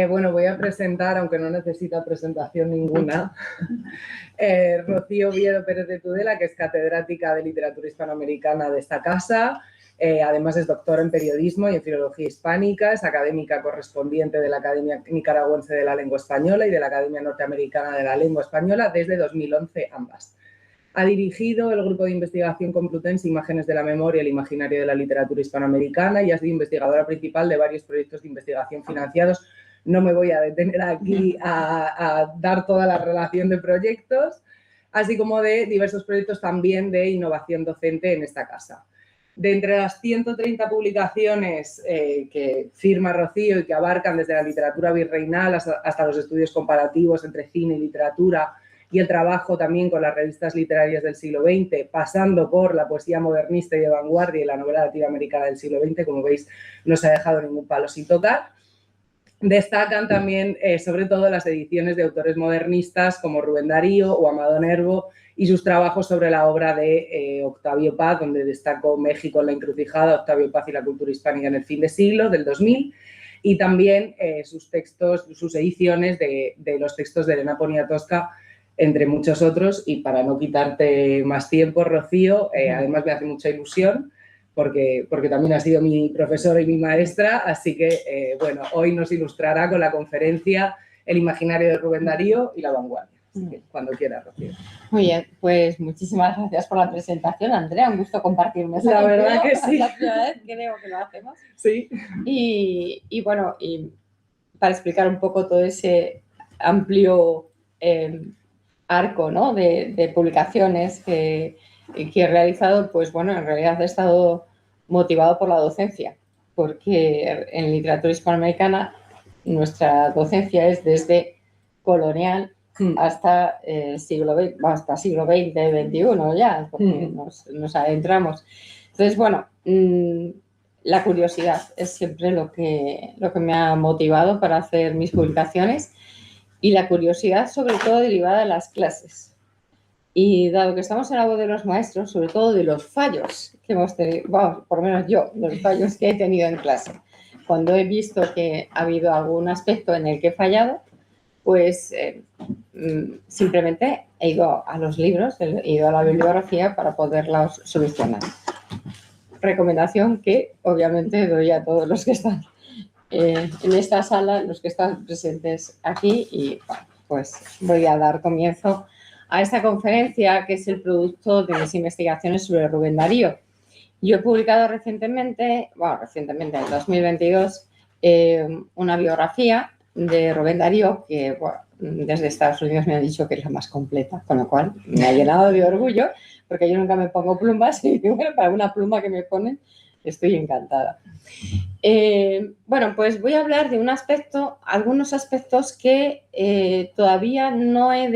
Bueno, voy a presentar, aunque no necesita presentación ninguna, Rocío Oviedo Pérez de Tudela, que es catedrática de literatura hispanoamericana de esta casa. Además es doctora en periodismo y en filología hispánica, es académica correspondiente de la Academia Nicaragüense de la Lengua Española y de la Academia Norteamericana de la Lengua Española desde 2011 ambas. Ha dirigido el grupo de investigación Complutense Imágenes de la Memoria y el Imaginario de la Literatura Hispanoamericana y ha sido investigadora principal de varios proyectos de investigación financiados. No me voy a detener aquí a dar toda la relación de proyectos, así como de diversos proyectos también de innovación docente en esta casa. De entre las 130 publicaciones que firma Rocío y que abarcan desde la literatura virreinal hasta los estudios comparativos entre cine y literatura y el trabajo también con las revistas literarias del siglo XX, pasando por la poesía modernista y de vanguardia y la novela latinoamericana del siglo XX, como veis, no se ha dejado ningún palo sin tocar. Destacan también, sobre todo, las ediciones de autores modernistas como Rubén Darío o Amado Nervo y sus trabajos sobre la obra de Octavio Paz, donde destacó México en la encrucijada, Octavio Paz y la cultura hispánica en el fin de siglo, del 2000, y también sus textos, sus ediciones de los textos de Elena Poniatowska, entre muchos otros. Y para no quitarte más tiempo, Rocío, además me hace mucha ilusión, porque también ha sido mi profesora y mi maestra, así que, bueno, hoy nos ilustrará con la conferencia El imaginario de Rubén Darío y la vanguardia. Así que, cuando quieras, Rocío. Muy bien, pues muchísimas gracias por la presentación, Andrea. Un gusto compartirme. La verdad que sí. Es la primera vez que creo que lo hacemos. Sí. Y bueno, y para explicar un poco todo ese amplio arco, ¿no?, de publicaciones que he realizado, pues bueno, en realidad he estado motivado por la docencia, porque en literatura hispanoamericana nuestra docencia es desde colonial hasta siglo XX, siglo XXI ya, porque nos adentramos. Entonces, bueno, la curiosidad es siempre lo que me ha motivado para hacer mis publicaciones, y la curiosidad sobre todo derivada de las clases. Y dado que estamos en la voz de los maestros, sobre todo de los fallos que hemos tenido, bueno, por lo menos yo, los fallos que he tenido en clase. Cuando he visto que ha habido algún aspecto en el que he fallado, pues simplemente he ido a los libros, he ido a la bibliografía para poderlos solucionar. Recomendación que obviamente doy a todos los que están en esta sala, los que están presentes aquí, y bueno, pues voy a dar comienzo a esta conferencia, que es el producto de mis investigaciones sobre Rubén Darío. Yo he publicado recientemente, en 2022, una biografía de Rubén Darío que, bueno, desde Estados Unidos me han dicho que es la más completa, con lo cual me ha llenado de orgullo, porque yo nunca me pongo plumas y, bueno, para una pluma que me ponen estoy encantada. Bueno, pues voy a hablar de algunos aspectos que todavía no había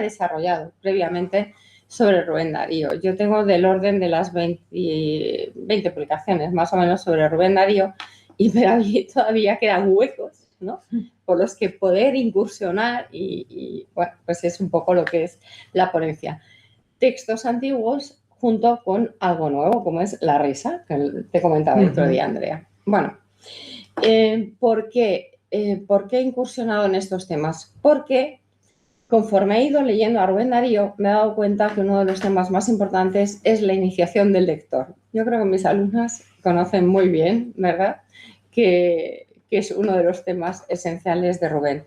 desarrollado previamente sobre Rubén Darío. Yo tengo del orden de las 20 publicaciones más o menos sobre Rubén Darío, y todavía quedan huecos, ¿no?, por los que poder incursionar y bueno, pues es un poco lo que es la ponencia. Textos antiguos junto con algo nuevo, como es la risa, que te comentaba el otro día, Andrea. Bueno, ¿por qué he incursionado en estos temas? Porque conforme he ido leyendo a Rubén Darío, me he dado cuenta que uno de los temas más importantes es la iniciación del lector. Yo creo que mis alumnas conocen muy bien, ¿verdad?, que es uno de los temas esenciales de Rubén.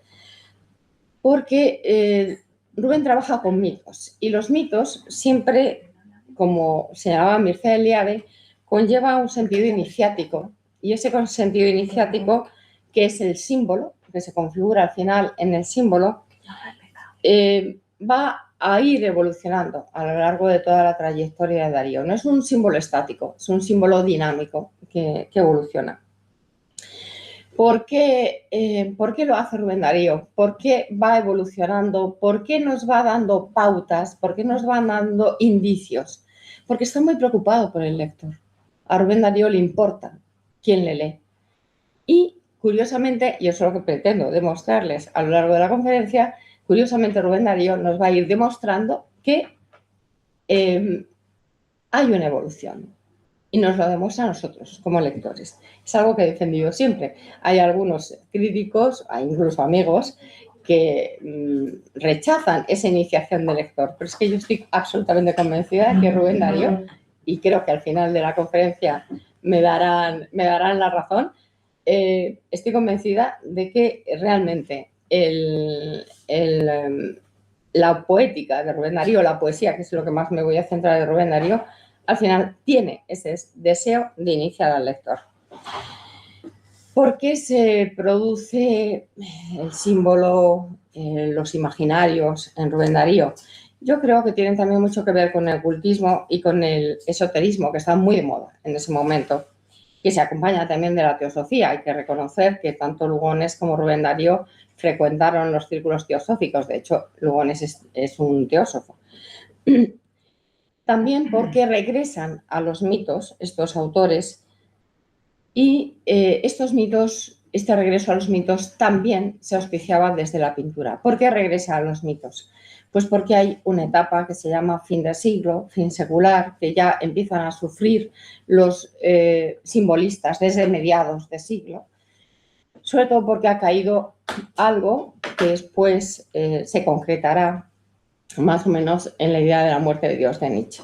Porque Rubén trabaja con mitos, y los mitos siempre, como señalaba Mircea Eliade, conlleva un sentido iniciático, y ese sentido iniciático, que es el símbolo, que se configura al final en el símbolo, va a ir evolucionando a lo largo de toda la trayectoria de Darío. No es un símbolo estático, es un símbolo dinámico que evoluciona. ¿Por qué lo hace Rubén Darío? ¿Por qué va evolucionando? ¿Por qué nos va dando pautas? ¿Por qué nos va dando indicios? Porque está muy preocupado por el lector. A Rubén Darío le importa quién le lee. Y, curiosamente, y eso es lo que pretendo demostrarles a lo largo de la conferencia, curiosamente Rubén Darío nos va a ir demostrando que hay una evolución. y nos lo demuestra a nosotros como lectores. Es algo que he defendido siempre. Hay algunos críticos, hay incluso amigos, que rechazan esa iniciación del lector, pero es que yo estoy absolutamente convencida de que Rubén Darío, y creo que al final de la conferencia me darán la razón, estoy convencida de que realmente la poética de Rubén Darío, la poesía, que es lo que más me voy a centrar de Rubén Darío, al final tiene ese deseo de iniciar al lector. ¿Por qué se produce el símbolo, los imaginarios en Rubén Darío? Yo creo que tienen también mucho que ver con el ocultismo y con el esoterismo, que está muy de moda en ese momento, que se acompaña también de la teosofía. Hay que reconocer que tanto Lugones como Rubén Darío frecuentaron los círculos teosóficos. De hecho, Lugones es un teósofo. También porque regresan a los mitos estos autores y estos mitos, este regreso a los mitos también se auspiciaba desde la pintura. ¿Por qué regresa a los mitos? Pues porque hay una etapa que se llama fin de siglo, fin secular, que ya empiezan a sufrir los simbolistas desde mediados de siglo, sobre todo porque ha caído algo que después se concretará más o menos en la idea de la muerte de Dios de Nietzsche.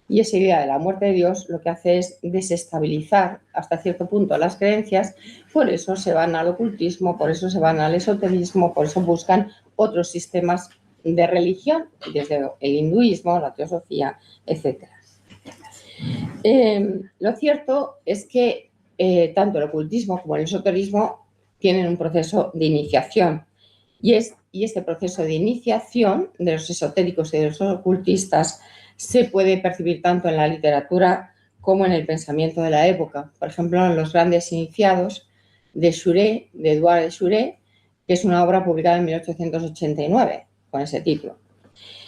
Y esa idea de la muerte de Dios lo que hace es desestabilizar hasta cierto punto las creencias, por eso se van al ocultismo, por eso se van al esoterismo, por eso buscan otros sistemas de religión, desde el hinduismo, la teosofía, etc. Lo cierto es que tanto el ocultismo como el esoterismo tienen un proceso de iniciación y este proceso de iniciación de los esotéricos y de los ocultistas se puede percibir tanto en la literatura como en el pensamiento de la época. Por ejemplo, en Los grandes iniciados de Chouret, de Édouard de Chouret, que es una obra publicada en 1889 con ese título.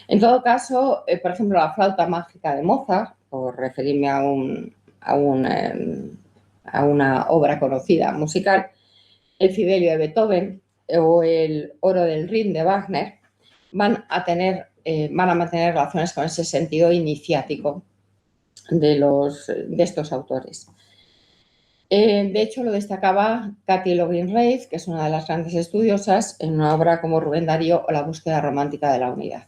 En todo caso, por ejemplo, La flauta mágica de Mozart, por referirme a una obra conocida musical, el Fidelio de Beethoven o el Oro del Rin de Wagner, van a mantener relaciones con ese sentido iniciático de estos autores. De hecho, lo destacaba Cathy Logan-Reif, que es una de las grandes estudiosas, en una obra como Rubén Darío o La búsqueda romántica de la unidad.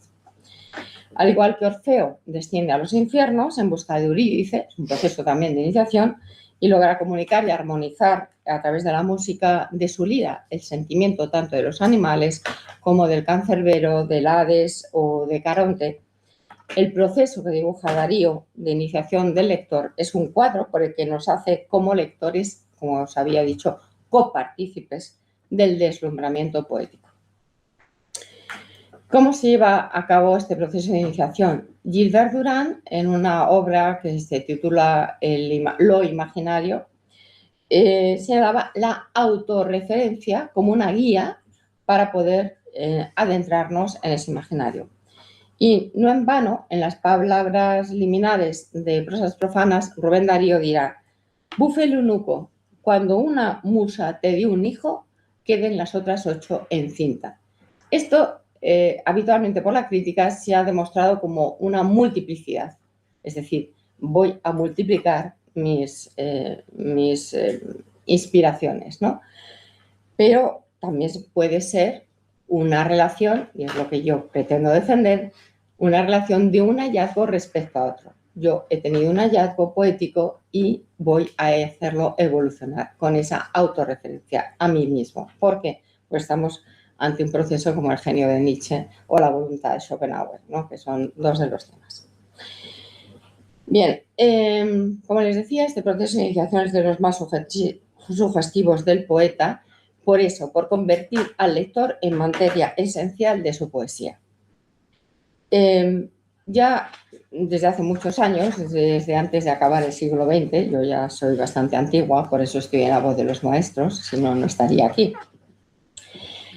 Al igual que Orfeo desciende a los infiernos en busca de Eurídice, es un proceso también de iniciación, y logra comunicar y armonizar a través de la música de su lira el sentimiento tanto de los animales como del cancerbero, del Hades o de Caronte. El proceso que dibuja Darío de iniciación del lector es un cuadro por el que nos hace como lectores, como os había dicho, copartícipes del deslumbramiento poético. ¿Cómo se lleva a cabo este proceso de iniciación? Gilbert Durand, en una obra que se titula Lo imaginario, señalaba la autorreferencia como una guía para poder adentrarnos en ese imaginario. Y no en vano, en las palabras liminares de Prosas profanas, Rubén Darío dirá: «Bufe el eunuco, cuando una musa te dio un hijo, queden las otras 8 encinta». Esto habitualmente por la crítica se ha demostrado como una multiplicidad, es decir, voy a multiplicar mis inspiraciones, ¿no? Pero también puede ser una relación, y es lo que yo pretendo defender, una relación de un hallazgo respecto a otro. Yo he tenido un hallazgo poético y voy a hacerlo evolucionar con esa autorreferencia a mí mismo. ¿Por qué? Pues estamos ante un proceso como el genio de Nietzsche o la voluntad de Schopenhauer, ¿no? Que son dos de los temas. Bien, como les decía, este proceso de iniciación es de los más sugestivos del poeta, por eso, por convertir al lector en materia esencial de su poesía. Ya desde hace muchos años, desde antes de acabar el siglo XX, yo ya soy bastante antigua, por eso estoy en la voz de los maestros, si no, no estaría aquí.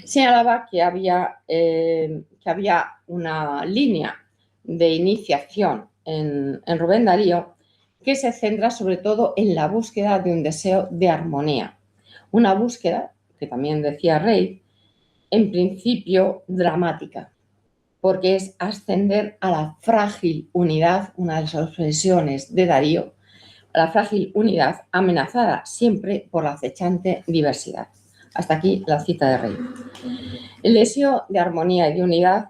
Señalaba que había una línea de iniciación en Rubén Darío que se centra sobre todo en la búsqueda de un deseo de armonía. Una búsqueda, que también decía Reif, en principio dramática, porque es ascender a la frágil unidad, una de las obsesiones de Darío, la frágil unidad amenazada siempre por la acechante diversidad. Hasta aquí la cita de Rey. El deseo de armonía y de unidad,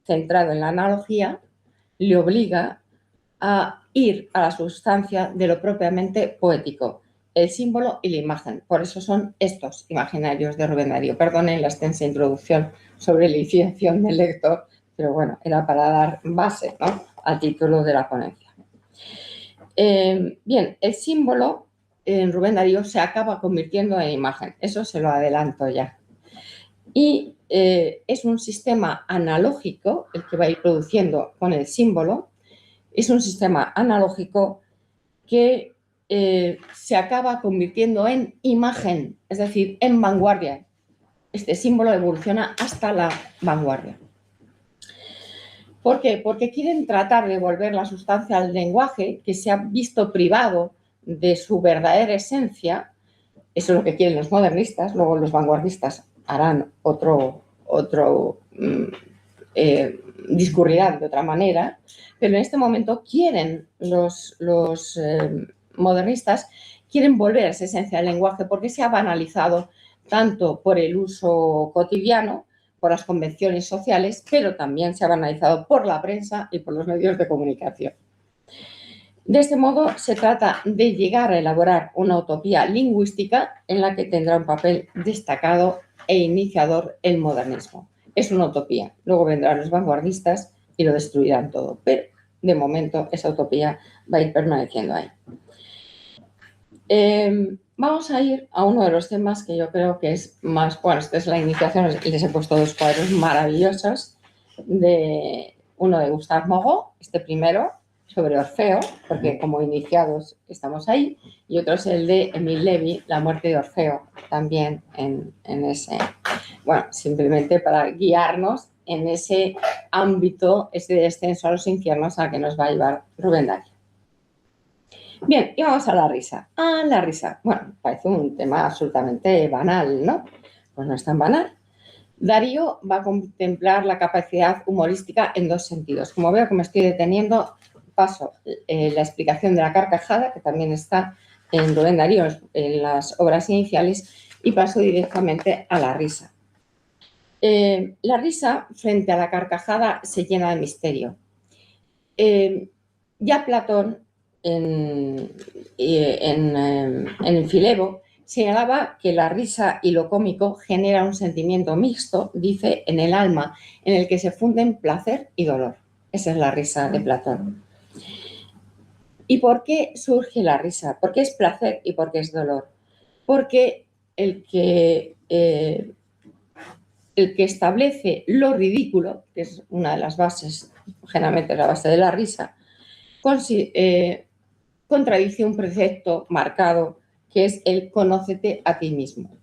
centrado en la analogía, le obliga a ir a la sustancia de lo propiamente poético, el símbolo y la imagen. Por eso son estos imaginarios de Rubén Darío. Perdonen la extensa introducción sobre la iniciación del lector, pero bueno, era para dar base, ¿no?, al título de la ponencia. Bien, el símbolo en Rubén Darío se acaba convirtiendo en imagen, eso se lo adelanto ya. Y es un sistema analógico el que va a ir produciendo con el símbolo. Es un sistema analógico que se acaba convirtiendo en imagen, es decir, en vanguardia. Este símbolo evoluciona hasta la vanguardia. ¿Por qué? Porque quieren tratar de volver la sustancia al lenguaje que se ha visto privado de su verdadera esencia. Eso es lo que quieren los modernistas. Luego los vanguardistas harán discurrirán de otra manera, pero en este momento quieren los modernistas quieren volver a esa esencia del lenguaje porque se ha banalizado tanto por el uso cotidiano, por las convenciones sociales, pero también se ha banalizado por la prensa y por los medios de comunicación. De este modo, se trata de llegar a elaborar una utopía lingüística en la que tendrá un papel destacado e iniciador el modernismo. Es una utopía. Luego vendrán los vanguardistas y lo destruirán todo, pero de momento esa utopía va a ir permaneciendo ahí. Vamos a ir a uno de los temas que yo creo que es más, bueno, esta es la iniciación, les he puesto dos cuadros maravillosos, uno de Gustave Moreau, este primero, sobre Orfeo, porque como iniciados estamos ahí, y otro es el de Émile Lévy, La muerte de Orfeo, también en ese, bueno, simplemente para guiarnos en ese ámbito, ese descenso a los infiernos al que nos va a llevar Rubén Darío. Bien, y vamos a la risa. Ah, la risa. Bueno, parece un tema absolutamente banal, ¿no? Pues no es tan banal. Darío va a contemplar la capacidad humorística en dos sentidos. Como veo que me estoy deteniendo, paso la explicación de la carcajada, que también está en Rubén Darío en las obras iniciales, y paso directamente a la risa. La risa frente a la carcajada se llena de misterio. Ya Platón en el Filebo señalaba que la risa y lo cómico genera un sentimiento mixto, dice, en el alma, en el que se funden placer y dolor. Esa es la risa de Platón. ¿Y por qué surge la risa? ¿Por qué es placer y por qué es dolor? Porque el que establece lo ridículo, que es una de las bases, generalmente la base de la risa, contradice un precepto marcado que es el conócete a ti mismo.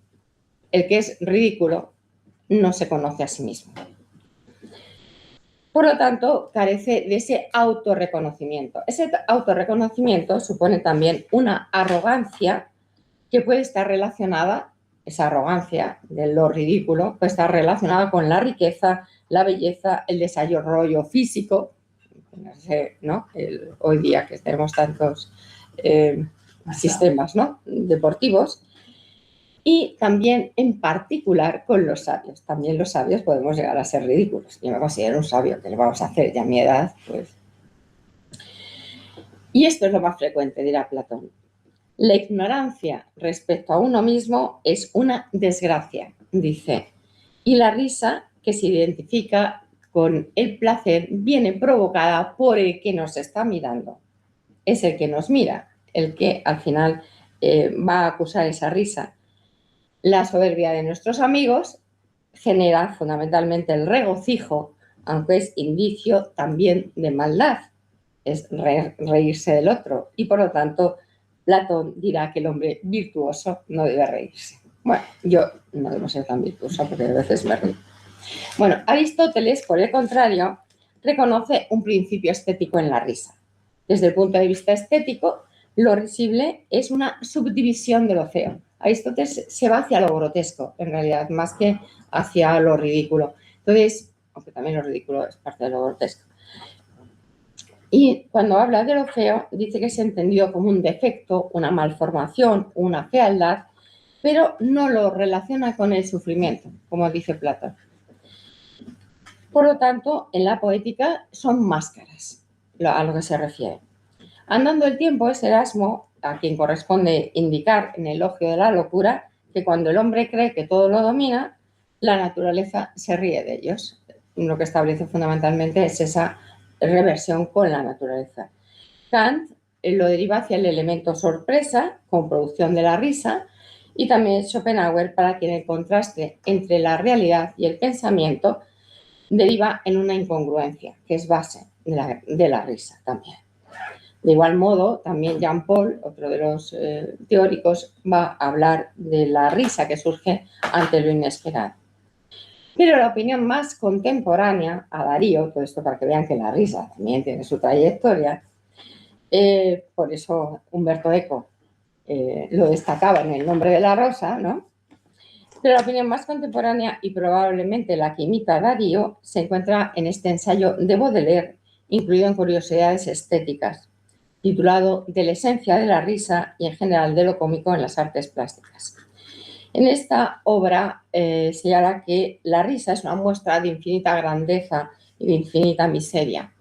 El que es ridículo no se conoce a sí mismo. Por lo tanto, carece de ese autorreconocimiento. Ese autorreconocimiento supone también una arrogancia que puede estar relacionada, esa arrogancia de lo ridículo, puede estar relacionada con la riqueza, la belleza, el desarrollo físico, ¿no? Hoy día que tenemos tantos sistemas, ¿no?, deportivos, y también en particular con los sabios. También los sabios podemos llegar a ser ridículos. Yo me considero un sabio, ¿qué le vamos a hacer? Ya a mi edad, pues. Y esto es lo más frecuente, dirá Platón. La ignorancia respecto a uno mismo es una desgracia, dice, y la risa que se identifica con el placer viene provocada por el que nos está mirando. Es el que nos mira, el que al final va a acusar esa risa. La soberbia de nuestros amigos genera fundamentalmente el regocijo, aunque es indicio también de maldad, es reírse del otro, y por lo tanto Platón dirá que el hombre virtuoso no debe reírse. Bueno, yo no debo ser tan virtuosa porque a veces me río. Bueno, Aristóteles, por el contrario, reconoce un principio estético en la risa. Desde el punto de vista estético, lo risible es una subdivisión de lo feo. Aristóteles se va hacia lo grotesco, en realidad, más que hacia lo ridículo. Entonces, aunque también lo ridículo es parte de lo grotesco. Y cuando habla de lo feo, dice que es entendido como un defecto, una malformación, una fealdad, pero no lo relaciona con el sufrimiento, como dice Platón. Por lo tanto, en la poética son máscaras a lo que se refiere. Andando el tiempo, es Erasmo a quien corresponde indicar en el elogio de la locura que cuando el hombre cree que todo lo domina, la naturaleza se ríe de ellos. Lo que establece fundamentalmente es esa reversión con la naturaleza. Kant lo deriva hacia el elemento sorpresa, con producción de la risa, y también Schopenhauer, para quien el contraste entre la realidad y el pensamiento deriva en una incongruencia, que es base de la risa también. De igual modo, también Jean Paul, otro de los teóricos, va a hablar de la risa que surge ante lo inesperado. Pero la opinión más contemporánea a Darío, todo esto para que vean que la risa también tiene su trayectoria, por eso Umberto Eco lo destacaba en El nombre de la rosa, ¿no? Pero la opinión más contemporánea y probablemente la que imita a Darío se encuentra en este ensayo de Baudelaire, incluido en Curiosidades estéticas, titulado De la esencia de la risa y en general de lo cómico en las artes plásticas. En esta obra señala que la risa es una muestra de infinita grandeza y de infinita miseria.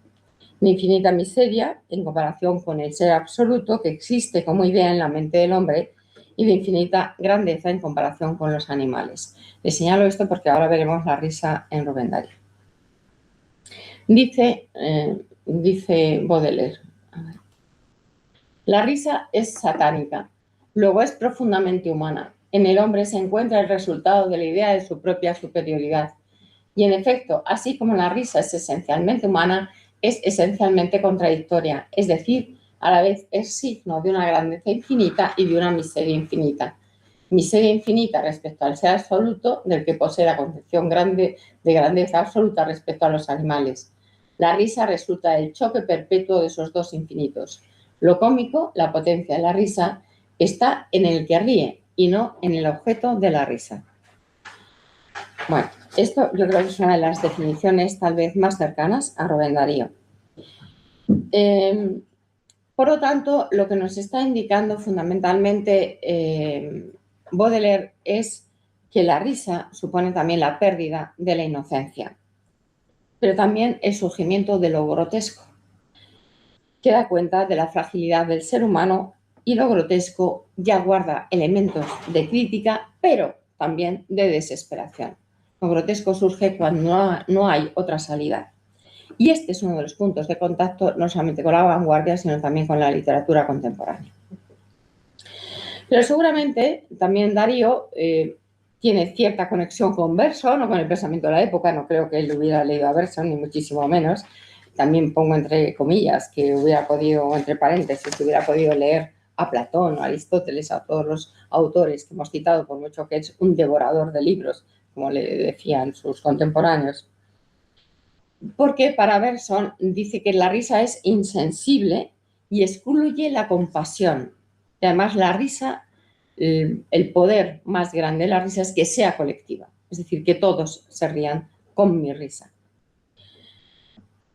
De infinita miseria en comparación con el ser absoluto que existe como idea en la mente del hombre y de infinita grandeza en comparación con los animales. Les señalo esto porque ahora veremos la risa en Rubén Darío. Dice Baudelaire, la risa es satánica, luego es profundamente humana. En el hombre se encuentra el resultado de la idea de su propia superioridad. Y en efecto, así como la risa es esencialmente humana, es esencialmente contradictoria, es decir, a la vez es signo de una grandeza infinita y de una miseria infinita. Miseria infinita respecto al ser absoluto, del que posee la concepción grande de grandeza absoluta respecto a los animales. La risa resulta del choque perpetuo de esos dos infinitos. Lo cómico, la potencia de la risa, está en el que ríe y no en el objeto de la risa. Bueno, esto yo creo que es una de las definiciones tal vez más cercanas a Rubén Darío. Por lo tanto, lo que nos está indicando fundamentalmente Baudelaire es que la risa supone también la pérdida de la inocencia, pero también el surgimiento de lo grotesco, que da cuenta de la fragilidad del ser humano, y lo grotesco ya guarda elementos de crítica, pero también de desesperación. Lo grotesco surge cuando no hay otra salida. Y este es uno de los puntos de contacto no solamente con la vanguardia, sino también con la literatura contemporánea. Pero seguramente también Darío tiene cierta conexión con Bergson o con el pensamiento de la época. No creo que él hubiera leído a Bergson, ni muchísimo menos. También pongo entre comillas que hubiera podido, entre paréntesis, que hubiera podido leer a Platón, a Aristóteles, a todos los autores que hemos citado, por mucho que es un devorador de libros, como le decían sus contemporáneos. Porque para Bergson dice que la risa es insensible y excluye la compasión. Y además la risa, el poder más grande de la risa es que sea colectiva, es decir, que todos se rían con mi risa.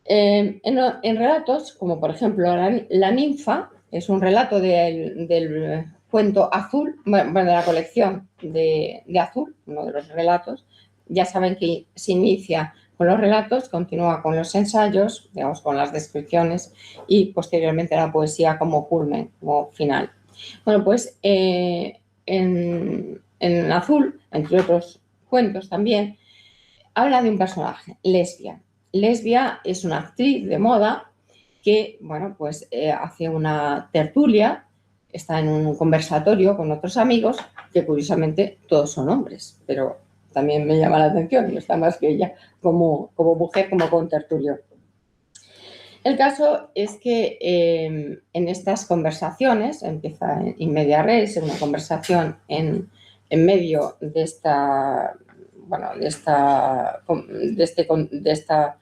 En relatos, como por ejemplo La ninfa, es un relato del cuento Azul, bueno, de la colección de Azul, uno de los relatos. Ya saben que se inicia con los relatos, continúa con los ensayos, digamos, con las descripciones y posteriormente la poesía como culmen, como final. Bueno, pues en Azul, entre otros cuentos también, habla de un personaje, Lesbia. Lesbia es una actriz de moda que, bueno, pues hace una tertulia, está en un conversatorio con otros amigos, que curiosamente todos son hombres, pero también me llama la atención, no está más que ella como mujer, como contertulio. El caso es que en estas conversaciones, empieza in media res, una conversación en medio de esta, bueno, de esta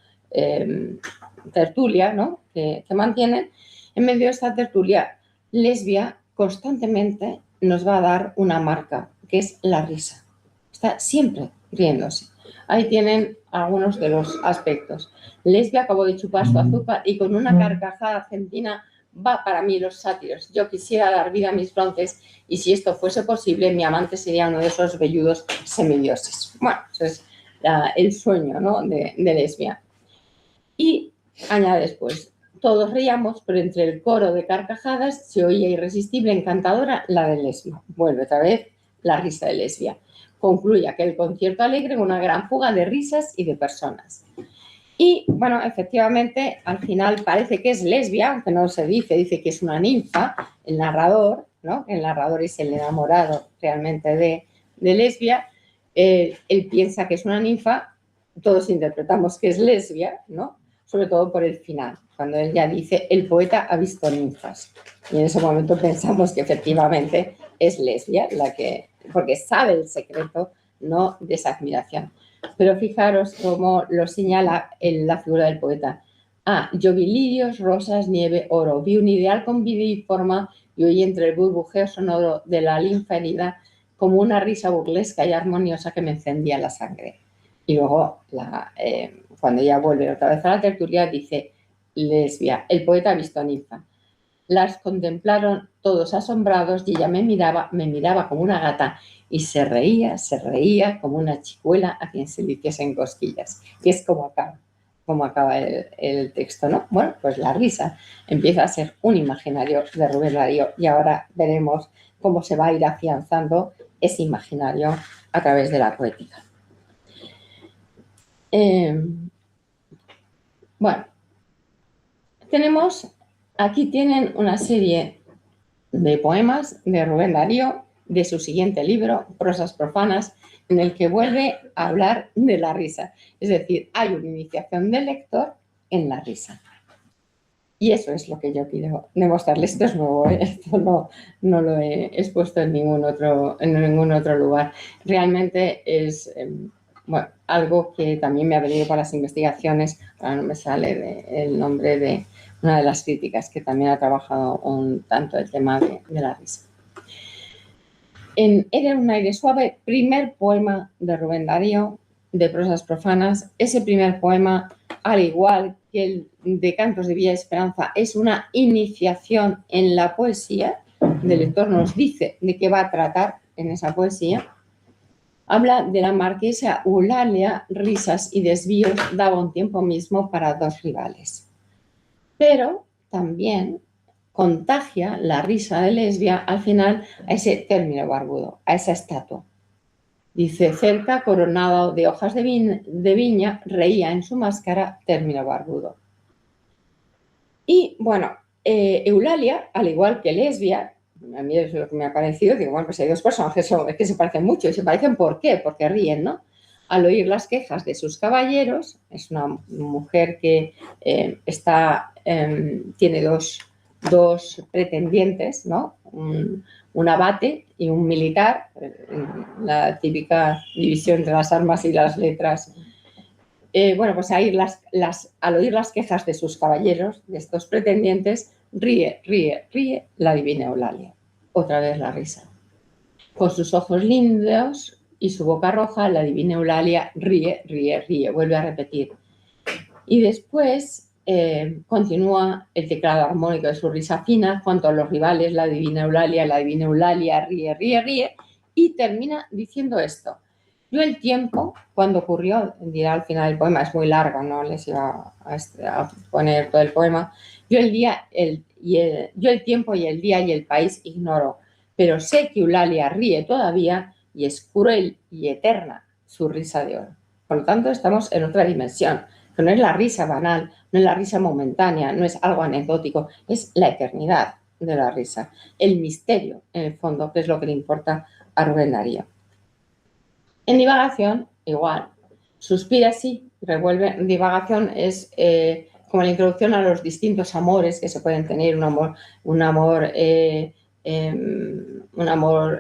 tertulia, ¿no? que mantienen. En medio de esta tertulia, Lesbia constantemente nos va a dar una marca, que es la risa. Está siempre riéndose. Ahí tienen algunos de los aspectos. Lesbia acabó de chupar su azúcar y con una carcajada argentina va para mí los sátiros. Yo quisiera dar vida a mis bronces y si esto fuese posible, mi amante sería uno de esos velludos semidioses. Bueno, eso es el sueño, ¿no?, de Lesbia. Y añade después, todos reíamos, pero entre el coro de carcajadas se oía irresistible, encantadora, la de Lesbia. Vuelve otra vez la risa de Lesbia. Concluye aquel concierto alegre con una gran fuga de risas y de personas. Y, bueno, efectivamente, al final parece que es Lesbia, aunque no se dice que es una ninfa, el narrador, ¿no? El narrador es el enamorado realmente de Lesbia. Él piensa que es una ninfa, todos interpretamos que es Lesbia, ¿no? Sobre todo por el final, cuando él ya dice, el poeta ha visto ninfas. Y en ese momento pensamos que efectivamente es Lesbia la que, porque sabe el secreto, ¿no?, de esa admiración. Pero fijaros cómo lo señala la figura del poeta. Yo vi lirios, rosas, nieve, oro. Vi un ideal con vida y forma y oí entre el burbujeo sonoro de la linfa herida como una risa burlesca y armoniosa que me encendía la sangre. Y luego, cuando ella vuelve otra vez a la tertulia, dice Lesbia, el poeta ha visto ninfa. Las contemplaron todos asombrados y ella me miraba como una gata y se reía como una chicuela a quien se le hiciesen cosquillas. Y es como acaba el texto, ¿no? Bueno, pues la risa empieza a ser un imaginario de Rubén Darío y ahora veremos cómo se va a ir afianzando ese imaginario a través de la poética. Bueno, aquí tienen una serie de poemas de Rubén Darío, de su siguiente libro, Prosas profanas, en el que vuelve a hablar de la risa. Es decir, hay una iniciación del lector en la risa. Y eso es lo que yo quiero demostrarles. Esto es nuevo, ¿eh? Esto no lo he expuesto en ningún otro lugar. Realmente es algo que también me ha venido para las investigaciones. Ahora no me sale el nombre de una de las críticas que también ha trabajado un tanto el tema de la risa. Era un aire suave, primer poema de Rubén Darío, de Prosas profanas. Ese primer poema, al igual que el de Cantos de Villa Esperanza, es una iniciación en la poesía. El lector nos dice de qué va a tratar en esa poesía. Habla de la marquesa Eulalia, risas y desvíos, daba un tiempo mismo para dos rivales. Pero también contagia la risa de Lesbia al final a ese término barbudo, a esa estatua. Dice, cerca, coronado de hojas de viña, reía en su máscara, término barbudo. Y bueno, Eulalia, al igual que Lesbia, a mí es lo que me ha parecido, digo, bueno, pues hay dos personajes que se parecen mucho, y se parecen ¿por qué? Porque ríen, ¿no? Al oír las quejas de sus caballeros, es una mujer que tiene dos pretendientes, ¿no? Un abate y un militar, la típica división entre las armas y las letras. Bueno, pues al oír las quejas de sus caballeros, de estos pretendientes, ríe la divina Eulalia. Otra vez la risa. Con sus ojos lindos y su boca roja, la divina Eulalia ríe, vuelve a repetir. Y después continúa el teclado armónico de su risa fina, cuanto a los rivales, la divina Eulalia ríe, y termina diciendo esto. Yo el tiempo, cuando ocurrió, dirá al final del poema, es muy largo, no les iba a poner todo el poema, yo el tiempo y el día y el país ignoro, pero sé que Eulalia ríe todavía y es cruel y eterna su risa de oro. Por lo tanto, estamos en otra dimensión, que no es la risa banal, no es la risa momentánea, no es algo anecdótico, es la eternidad de la risa, el misterio, en el fondo, que es lo que le importa a Rubén Darío. En divagación, igual, suspira así, revuelve. Divagación es como la introducción a los distintos amores que se pueden tener, un amor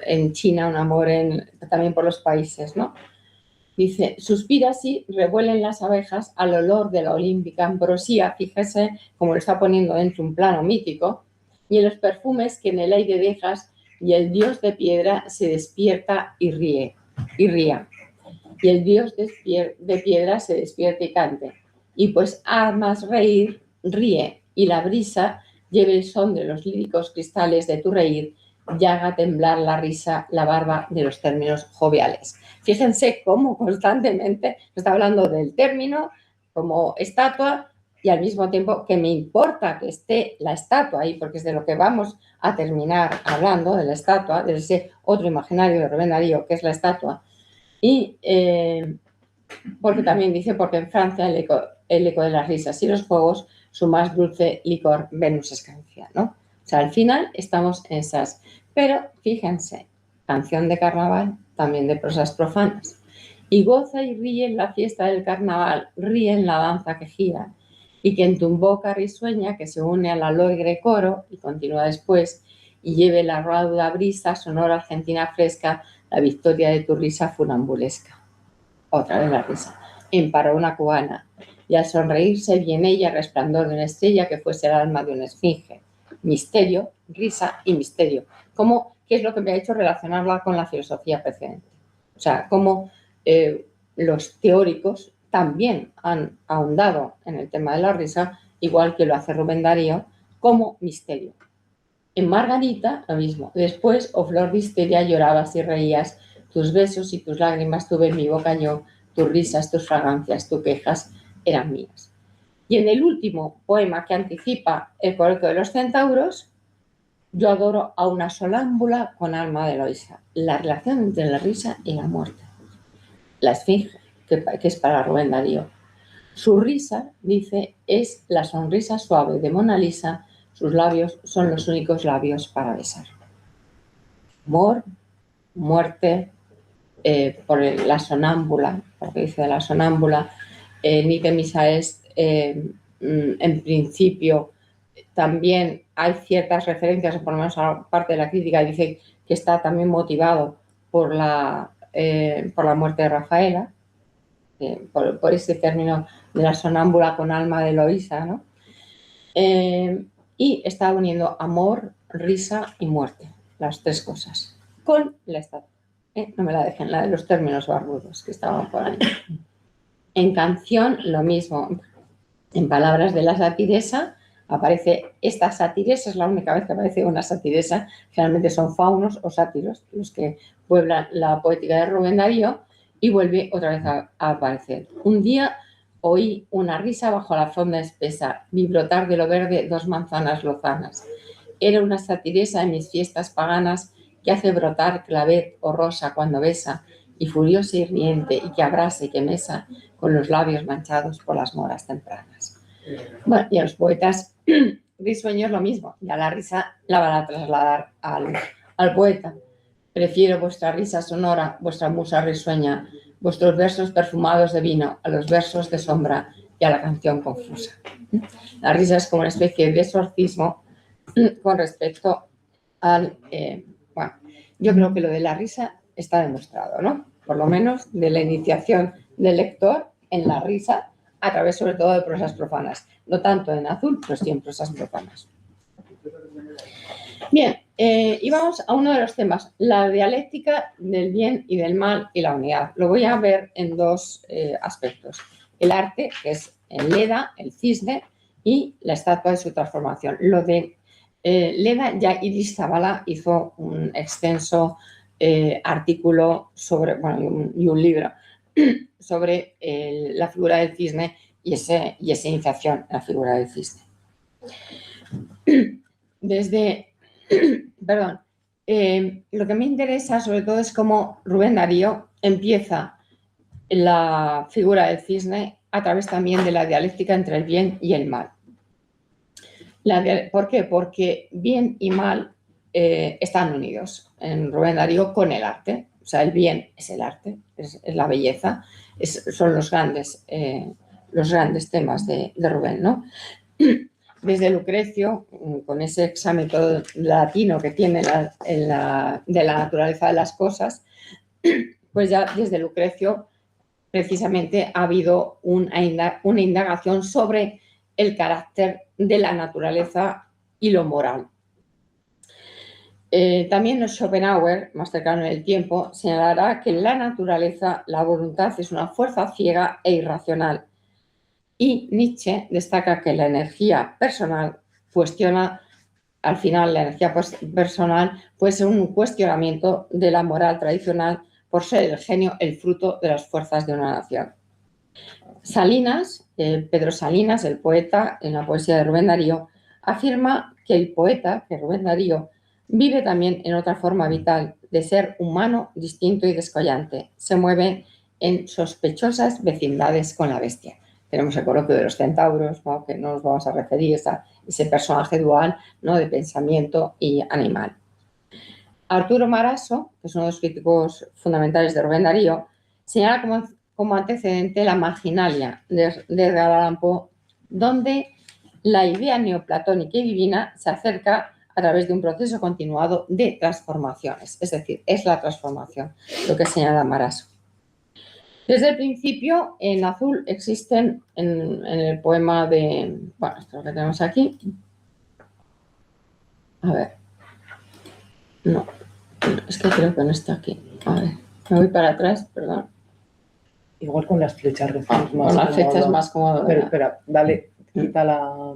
en China, un amor también por los países, ¿no? Dice, suspira así, revuelen las abejas al olor de la olímpica ambrosía, fíjese cómo lo está poniendo dentro un plano mítico, y en los perfumes que en el aire dejas, y el dios de piedra se despierta y ría. y el dios de piedra se despierta y cante. Y pues a más reír, ríe, y la brisa lleve el son de los líricos cristales de tu reír, y haga temblar la risa, la barba de los términos joviales. Fíjense cómo constantemente está hablando del término como estatua y al mismo tiempo que me importa que esté la estatua ahí, porque es de lo que vamos a terminar hablando, de la estatua, de ese otro imaginario de Rubén Darío, que es la estatua. Y porque también dice, porque en Francia el eco de las risas y los juegos, su más dulce licor, Venus escancia, ¿no? O sea, al final estamos en esas. Pero fíjense, canción de carnaval, también de prosas profanas. Y goza y ríe en la fiesta del carnaval, ríe en la danza que gira, y que en tu boca risueña, que se une al alegre coro, y continúa después, y lleve la rauda brisa, sonora argentina fresca, la victoria de tu risa funambulesca. Otra vez la risa. Emparó una cubana, y al sonreírse vi en ella resplandor de una estrella que fuese el alma de una esfinge. Misterio, risa y misterio. ¿Qué es lo que me ha hecho relacionarla con la filosofía precedente? O sea, cómo los teóricos también han ahondado en el tema de la risa, igual que lo hace Rubén Darío, como misterio. En Margarita, lo mismo. Después, oh flor de histeria, llorabas y reías, tus besos y tus lágrimas tuve en mi boca yo, tus risas, tus fragancias, tus quejas eran mías. Y en el último poema que anticipa el coloquio de los centauros, yo adoro a una sonámbula con alma de Eloísa. La relación entre la risa y la muerte. La esfinge, que es para Rubén Darío. Su risa, dice, es la sonrisa suave de Mona Lisa. Sus labios son los únicos labios para besar. Amor, muerte, por la sonámbula, porque dice de la sonámbula, Nite Misa es, en principio, también hay ciertas referencias, o por lo menos a parte de la crítica dice que está también motivado por la muerte de Rafaela, por ese término de la sonámbula con alma de Eloísa, ¿no? Y está uniendo amor, risa y muerte, las tres cosas, con la estatua. No me la dejen, la de los términos barbudos que estaban por ahí. En canción, lo mismo. En palabras de la satiresa, aparece esta satiresa, es la única vez que aparece una satiresa, generalmente son faunos o sátiros los que pueblan la poética de Rubén Darío, y vuelve otra vez a aparecer. Un día oí una risa bajo la fronda espesa, vi brotar de lo verde dos manzanas lozanas. Era una satiresa en mis fiestas paganas que hace brotar clavet o rosa cuando besa, y furiosa y riente, y que abrasa y que mesa con los labios manchados por las moras tempranas. Bueno, y a los poetas risueños lo mismo, ya la risa la van a trasladar al poeta. Prefiero vuestra risa sonora, vuestra musa risueña, vuestros versos perfumados de vino a los versos de sombra y a la canción confusa. La risa es como una especie de exorcismo con respecto al... bueno, yo creo que lo de la risa está demostrado, ¿no? Por lo menos de la iniciación del lector en la risa a través sobre todo de prosas profanas. No tanto en azul, pero sí en prosas profanas. Bien, y vamos a uno de los temas, la dialéctica del bien y del mal y la unidad. Lo voy a ver en dos aspectos. El arte, que es el Leda, el cisne, y la estatua de su transformación. Lo de Leda, ya Iris Zabala hizo un extenso artículo sobre, bueno, y un libro sobre la figura del cisne y esa iniciación en la figura del cisne. Perdón, lo que me interesa sobre todo es cómo Rubén Darío empieza la figura del cisne a través también de la dialéctica entre el bien y el mal. ¿Por qué? Porque bien y mal están unidos en Rubén Darío con el arte. O sea, el bien es el arte, es la belleza, son los grandes temas de Rubén, ¿no? Desde Lucrecio, con ese examen todo latino que tiene de la naturaleza de las cosas, pues ya desde Lucrecio precisamente ha habido una indagación sobre el carácter de la naturaleza y lo moral. También Schopenhauer, más cercano en el tiempo, señalará que en la naturaleza la voluntad es una fuerza ciega e irracional. Y Nietzsche destaca que la energía personal cuestiona, al final la energía personal puede ser un cuestionamiento de la moral tradicional por ser el genio el fruto de las fuerzas de una nación. Salinas, Pedro Salinas, el poeta, en la poesía de Rubén Darío, afirma que el poeta, que Rubén Darío, vive también en otra forma vital de ser humano, distinto y descollante. Se mueve en sospechosas vecindades con la bestia. Tenemos el coloquio de los centauros, ¿no?, que no nos vamos a referir a ese personaje dual, ¿no?, de pensamiento y animal. Arturo Maraso, que es uno de los críticos fundamentales de Rubén Darío, señala como antecedente la marginalia de Edgar Allan Poe, donde la idea neoplatónica y divina se acerca a través de un proceso continuado de transformaciones. Es decir, es la transformación lo que señala Maraso. Desde el principio, en azul existen en el poema de... Bueno, esto es lo que tenemos aquí. A ver. No, es que creo que no está aquí. A ver, me voy para atrás, perdón. Igual con las flechas más con las flechas más cómodo. Pero espera, dale, quita la...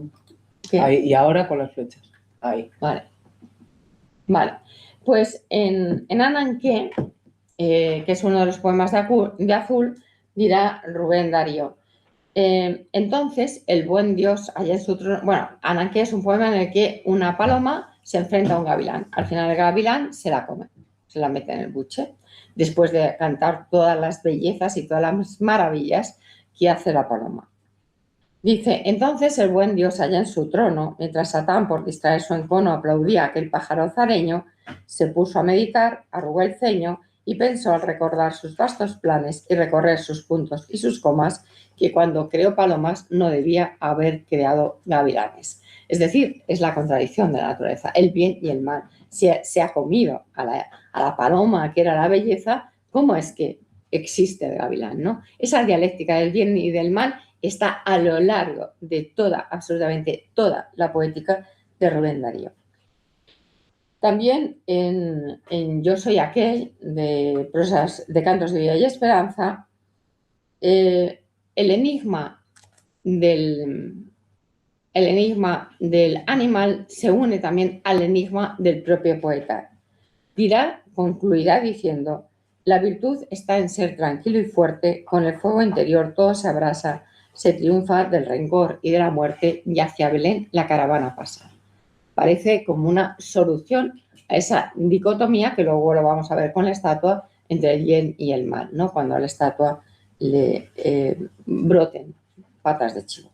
Ahí, y ahora con las flechas. Ahí. Vale. Pues en Ananké, que es uno de los poemas de azul, dirá Rubén Darío. Entonces, el buen Dios allá en su trono... Bueno, Ananké es un poema en el que una paloma se enfrenta a un gavilán. Al final el gavilán se la come, se la mete en el buche, después de cantar todas las bellezas y todas las maravillas que hace la paloma. Dice, entonces el buen Dios allá en su trono, mientras Satán, por distraer su encono, aplaudía a aquel pájaro zareño, se puso a meditar, arrugó el ceño y pensó al recordar sus vastos planes y recorrer sus puntos y sus comas, que cuando creó palomas no debía haber creado gavilanes. Es decir, es la contradicción de la naturaleza, el bien y el mal. Se ha comido a la paloma, que era la belleza, ¿cómo es que existe el gavilán, ¿no? Esa dialéctica del bien y del mal está a lo largo de absolutamente toda la poética de Rubén Darío. También en Yo soy aquel, de prosas de Cantos de Vida y Esperanza, el enigma del animal se une también al enigma del propio poeta. Concluirá diciendo, la virtud está en ser tranquilo y fuerte, con el fuego interior todo se abrasa, se triunfa del rencor y de la muerte y hacia Belén la caravana pasa. Parece como una solución a esa dicotomía que luego lo vamos a ver con la estatua entre el bien y el mal, ¿no? Cuando a la estatua le broten patas de chivo.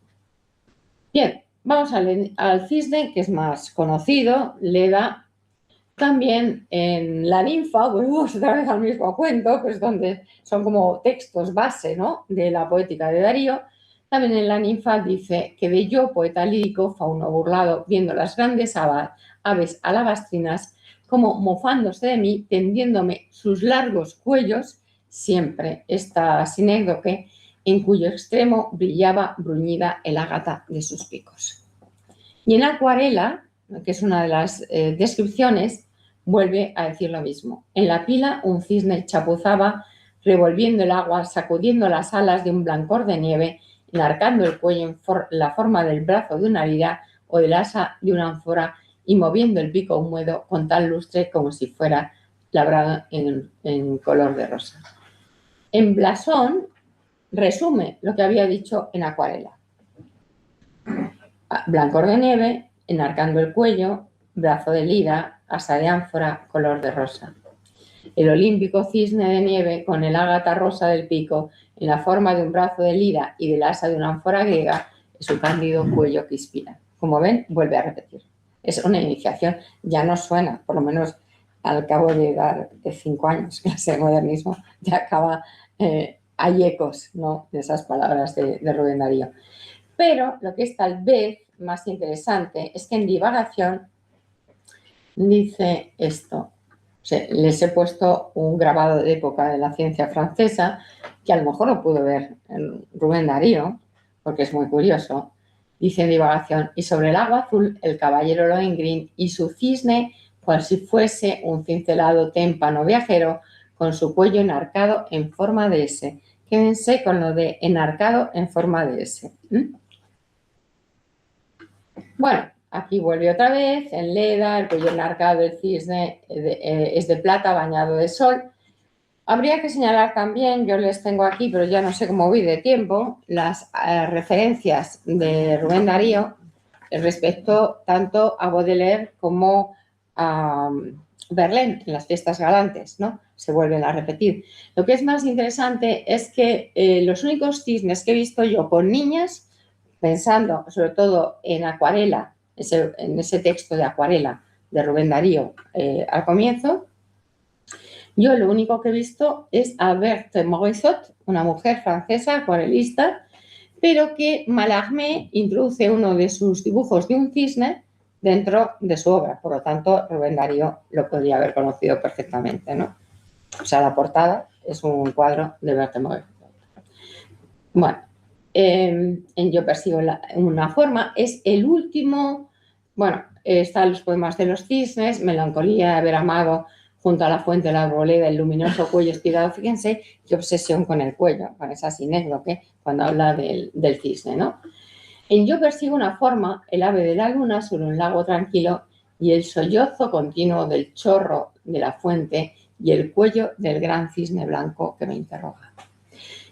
Bien, vamos al cisne, que es más conocido, le da también en La ninfa, volvemos otra vez al mismo cuento, que es donde son como textos base, ¿no?, de la poética de Darío. También en La ninfa dice que de yo, poeta lírico, fauno burlado, viendo las grandes aves alabastrinas, como mofándose de mí, tendiéndome sus largos cuellos, siempre esta sinécdoque, en cuyo extremo brillaba bruñida el ágata de sus picos. Y en Acuarela, que es una de las descripciones, vuelve a decir lo mismo. En la pila un cisne chapuzaba, revolviendo el agua, sacudiendo las alas de un blancor de nieve, enarcando el cuello en la forma del brazo de una lira o del asa de una ánfora y moviendo el pico húmedo con tal lustre como si fuera labrado en color de rosa. En Blasón resume lo que había dicho en Acuarela. Blancor de nieve, enarcando el cuello, brazo de lira, asa de ánfora, color de rosa. El olímpico cisne de nieve, con el ágata rosa del pico, en la forma de un brazo de lira y del asa de una ánfora griega, es su cándido cuello que inspira. Como ven, vuelve a repetir. Es una iniciación, ya no suena, por lo menos al cabo de dar 5 años clase de modernismo, ya acaba, hay ecos, ¿no?, de esas palabras de Rubén Darío. Pero lo que es tal vez más interesante es que en Divagación dice esto. Les he puesto un grabado de época de la ciencia francesa, que a lo mejor lo pudo ver en Rubén Darío, porque es muy curioso. Dice en Divagación, y sobre el agua azul el caballero Lohengrin y su cisne cual si fuese un cincelado témpano viajero con su cuello enarcado en forma de S. Quédense con lo de enarcado en forma de S. Bueno, aquí vuelve otra vez, en Leda, el cuello enarcado del cisne es de plata bañado de sol. Habría que señalar también, yo les tengo aquí, pero ya no sé cómo voy de tiempo, las referencias de Rubén Darío respecto tanto a Baudelaire como a Verlaine en las fiestas galantes, ¿no? Se vuelven a repetir. Lo que es más interesante es que los únicos cisnes que he visto yo con niñas, pensando sobre todo en Acuarela, en ese texto de Acuarela de Rubén Darío al comienzo, yo lo único que he visto es a Berthe Morisot, una mujer francesa acuarelista, pero que Mallarmé introduce uno de sus dibujos de un cisne dentro de su obra. Por lo tanto, Rubén Darío lo podría haber conocido perfectamente, ¿no? O sea, la portada es un cuadro de Berthe Morisot. Bueno, en Yo persigo una forma es el último, bueno, están los poemas de los cisnes, Melancolía, Haber amado, Junto a la fuente de la arboleda, el luminoso cuello estirado. Fíjense qué obsesión con el cuello, con esa sinécdoque, cuando habla del cisne, ¿no? En Yo persigo una forma, el ave de la luna sobre un lago tranquilo y el sollozo continuo del chorro de la fuente y el cuello del gran cisne blanco que me interroga.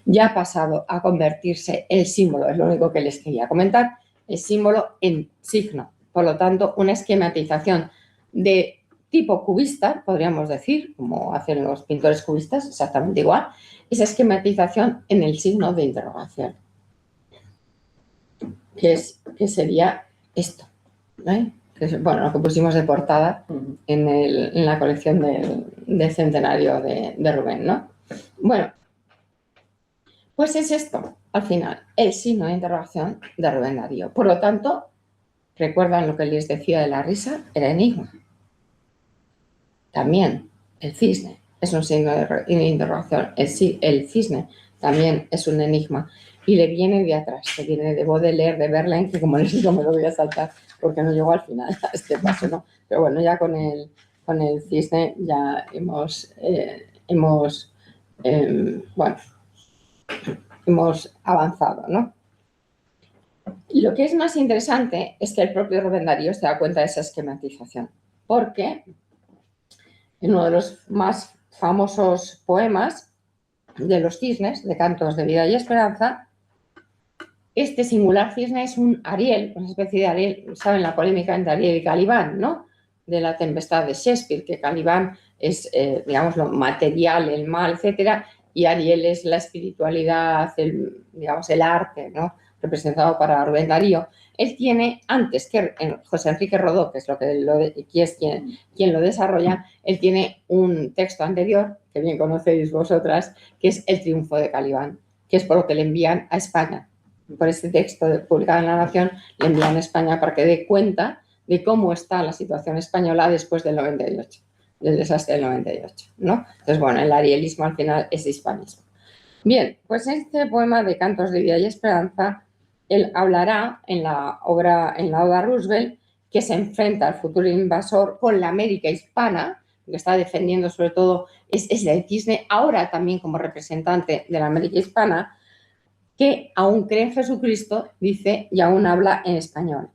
Ya ha pasado a convertirse el símbolo, es lo único que les quería comentar, el símbolo en signo. Por lo tanto, una esquematización de tipo cubista, podríamos decir, como hacen los pintores cubistas, exactamente igual, esa esquematización en el signo de interrogación, que sería esto, ¿eh? Bueno, lo que pusimos de portada en la colección del centenario de Rubén, ¿no? Bueno, pues es esto, al final, el signo de interrogación de Rubén Darío. Por lo tanto, ¿recuerdan lo que les decía de la risa? Era enigma. También el cisne es un signo de interrogación. El cisne también es un enigma. Y le viene de atrás, le viene de Baudelaire, de Verlaine, que como les digo me lo voy a saltar porque no llego al final a este paso, ¿no? Pero bueno, ya con el cisne ya hemos avanzado, ¿no? Y lo que es más interesante es que el propio Rubén Darío se da cuenta de esa esquematización, porque en uno de los más famosos poemas de los cisnes, de Cantos de Vida y Esperanza, este singular cisne es un Ariel, una especie de Ariel, saben la polémica entre Ariel y Calibán, ¿no? De la tempestad de Shakespeare, que Calibán es, digamos, lo material, el mal, etcétera, y Ariel es la espiritualidad, el arte, ¿no? Representado para Rubén Darío. Él tiene, antes que José Enrique Rodó, que es quien lo desarrolla, él tiene un texto anterior, que bien conocéis vosotras, que es El triunfo de Calibán, que es por lo que le envían a España. Por este texto publicado en La Nación, le envían a España para que dé cuenta de cómo está la situación española después del 98, del desastre del 98, ¿no? Entonces, bueno, el arielismo al final es hispanismo. Bien, pues este poema de Cantos de Vida y Esperanza, él hablará en la Oda Roosevelt, que se enfrenta al futuro invasor con la América hispana, que está defendiendo sobre todo, es el cisne, ahora también como representante de la América hispana, que aún cree en Jesucristo, dice, y aún habla en español.